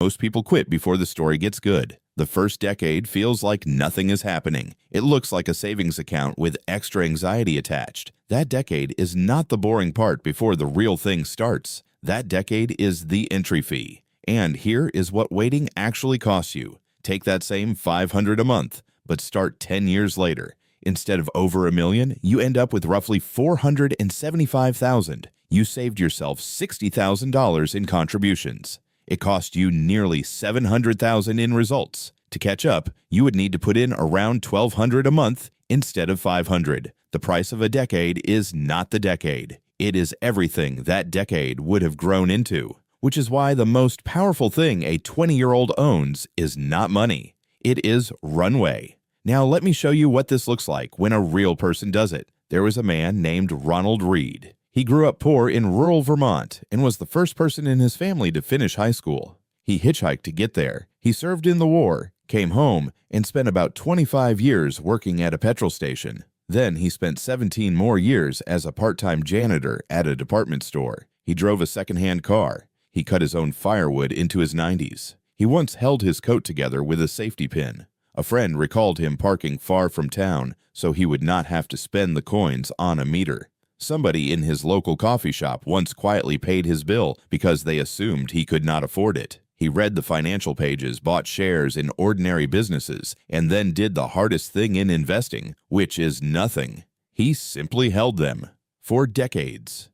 Most people quit before the story gets good. The first decade feels like nothing is happening. It looks like a savings account with extra anxiety attached. That decade is not the boring part before the real thing starts. That decade is the entry fee. And here is what waiting actually costs you. Take that same $500 a month, but start 10 years later. Instead of over $1 million, you end up with roughly $475,000. You saved yourself $60,000 in contributions. It cost you nearly $700,000 in results. To catch up, you would need to put in around $1,200 a month instead of $500. The price of a decade is not the decade. It is everything that decade would have grown into, which is why the most powerful thing a 20-year-old owns is not money. It is runway. Now let me show you what this looks like when a real person does it. There was a man named Ronald Reed. He grew up poor in rural Vermont and was the first person in his family to finish high school. He hitchhiked to get there. He served in the war, came home, and spent about 25 years working at a petrol station. Then he spent 17 more years as a part-time janitor at a department store. He drove a second-hand car. He cut his own firewood into his 90s. He once held his coat together with a safety pin. A friend recalled him parking far from town so he would not have to spend the coins on a meter. Somebody in his local coffee shop once quietly paid his bill because they assumed he could not afford it. He read the financial pages, bought shares in ordinary businesses, and then did the hardest thing in investing, which is nothing. He simply held them for decades.